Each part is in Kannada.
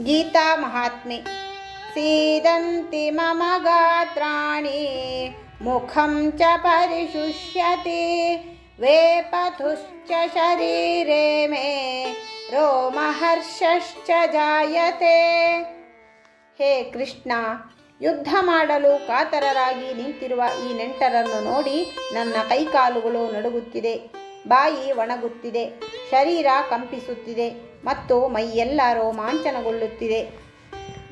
ಗೀತಾ ಮಹಾತ್ಮೆ. ಸೀದಂತಿ ಮಮ ಗಾತ್ರಾಣಿ ಮುಖಂ ಚ ಪರಿಶುಷ್ಯತಿ ವೇಪಥುಶ್ಚ ಶರೀರೇ ಮೇ ರೋಮಹರ್ಷಶ್ಚ ಜಾಯತೆ. ಹೇ ಕೃಷ್ಣ, ಯುದ್ಧ ಮಾಡಲು ಕಾತರರಾಗಿ ನಿಂತಿರುವ ಈ ನೆಂಟರನ್ನು ನೋಡಿ ನನ್ನ ಕೈಕಾಲುಗಳು ನಡುಗುತ್ತಿದೆ, ಬಾಯಿ ಒಣಗುತ್ತಿದೆ, ಶರೀರ ಕಂಪಿಸುತ್ತಿದೆ ಮತ್ತು ಮೈಯೆಲ್ಲ ರೋಮಾಂಚನಗೊಳ್ಳುತ್ತಿದೆ.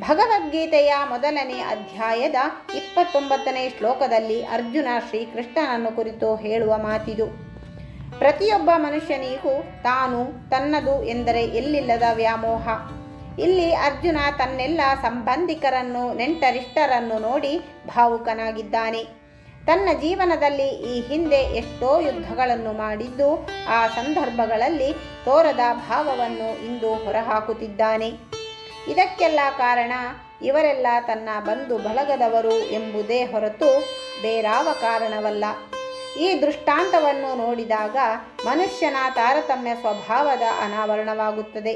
ಭಗವದ್ಗೀತೆಯ ಮೊದಲನೇ ಅಧ್ಯಾಯದ 29ನೇ ಶ್ಲೋಕದಲ್ಲಿ ಅರ್ಜುನ ಶ್ರೀಕೃಷ್ಣನನ್ನು ಕುರಿತು ಹೇಳುವ ಮಾತಿದು. ಪ್ರತಿಯೊಬ್ಬ ಮನುಷ್ಯನಿಗೂ ತಾನು ತನ್ನದು ಎಂದರೆ ಎಲ್ಲಿಲ್ಲದ ವ್ಯಾಮೋಹ. ಇಲ್ಲಿ ಅರ್ಜುನ ತನ್ನೆಲ್ಲ ಸಂಬಂಧಿಕರನ್ನು ನೆಂಟರಿಷ್ಟರನ್ನು ನೋಡಿ ಭಾವುಕನಾಗಿದ್ದಾನೆ. ತನ್ನ ಜೀವನದಲ್ಲಿ ಈ ಹಿಂದೆ ಎಷ್ಟೋ ಯುದ್ಧಗಳನ್ನು ಮಾಡಿದ್ದು ಆ ಸಂದರ್ಭಗಳಲ್ಲಿ ತೋರದ ಭಾವವನ್ನು ಇಂದು ಹೊರಹಾಕುತ್ತಿದ್ದಾನೆ. ಇದಕ್ಕೆಲ್ಲ ಕಾರಣ ಇವರೆಲ್ಲ ತನ್ನ ಬಂಧು ಬಳಗದವರು ಎಂಬುದೇ ಹೊರತು ಬೇರಾವ ಕಾರಣವಲ್ಲ. ಈ ದೃಷ್ಟಾಂತವನ್ನು ನೋಡಿದಾಗ ಮನುಷ್ಯನ ತಾರತಮ್ಯ ಸ್ವಭಾವದ ಅನಾವರಣವಾಗುತ್ತದೆ.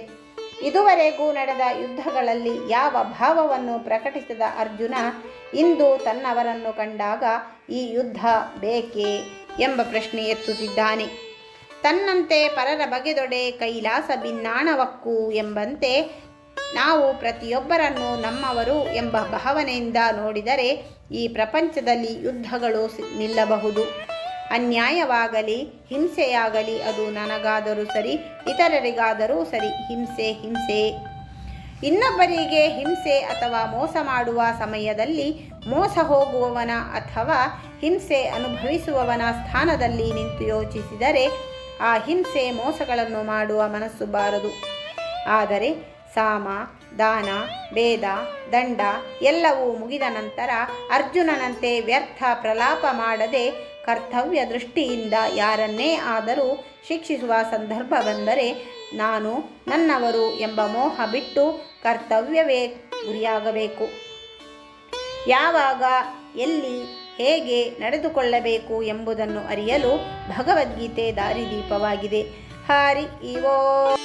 ಇದುವರೆಗೂ ನಡೆದ ಯುದ್ಧಗಳಲ್ಲಿ ಯಾವ ಭಾವವನ್ನು ಪ್ರಕಟಿಸಿದ ಅರ್ಜುನ ಇಂದು ತನ್ನವರನ್ನು ಕಂಡಾಗ ಈ ಯುದ್ಧ ಬೇಕೇ ಎಂಬ ಪ್ರಶ್ನೆ ಎತ್ತುತ್ತಿದ್ದಾನೆ. ತನ್ನಂತೆ ಪರರ ಬಗೆದೊಡೆ ಕೈಲಾಸ ಭಿನ್ನಾಣವಕ್ಕೂ ಎಂಬಂತೆ ನಾವು ಪ್ರತಿಯೊಬ್ಬರನ್ನು ನಮ್ಮವರು ಎಂಬ ಭಾವನೆಯಿಂದ ನೋಡಿದರೆ ಈ ಪ್ರಪಂಚದಲ್ಲಿ ಯುದ್ಧಗಳು ನಿಲ್ಲಬಹುದು. ಅನ್ಯಾಯವಾಗಲಿ ಹಿಂಸೆಯಾಗಲಿ ಅದು ನನಗಾದರೂ ಸರಿ, ಇತರರಿಗಾದರೂ ಸರಿ, ಹಿಂಸೆ ಹಿಂಸೆ. ಇನ್ನೊಬ್ಬರಿಗೆ ಹಿಂಸೆ ಅಥವಾ ಮೋಸ ಮಾಡುವ ಸಮಯದಲ್ಲಿ ಮೋಸ ಹೋಗುವವನ ಅಥವಾ ಹಿಂಸೆ ಅನುಭವಿಸುವವನ ಸ್ಥಾನದಲ್ಲಿ ನಿಂತು ಯೋಚಿಸಿದರೆ ಆ ಹಿಂಸೆ ಮೋಸಗಳನ್ನು ಮಾಡುವ ಮನಸ್ಸು ಬಾರದು. ಆದರೆ ಸಾಮ, ದಾನ, ಭೇದ, ದಂಡ ಎಲ್ಲವೂ ಮುಗಿದ ನಂತರ ಅರ್ಜುನನಂತೆ ವ್ಯರ್ಥ ಪ್ರಲಾಪ ಮಾಡದೆ ಕರ್ತವ್ಯ ದೃಷ್ಟಿಯಿಂದ ಯಾರನ್ನೇ ಆದರೂ ಶಿಕ್ಷಿಸುವ ಸಂದರ್ಭ ಬಂದರೆ ನಾನು ನನ್ನವರು ಎಂಬ ಮೋಹ ಬಿಟ್ಟು ಕರ್ತವ್ಯವೇ ಗುರಿಯಾಗಬೇಕು. ಯಾವಾಗ, ಎಲ್ಲಿ, ಹೇಗೆ ನಡೆದುಕೊಳ್ಳಬೇಕು ಎಂಬುದನ್ನು ಅರಿಯಲು ಭಗವದ್ಗೀತೆ ದಾರಿದೀಪವಾಗಿದೆ. ಹರಿ ಓಂ.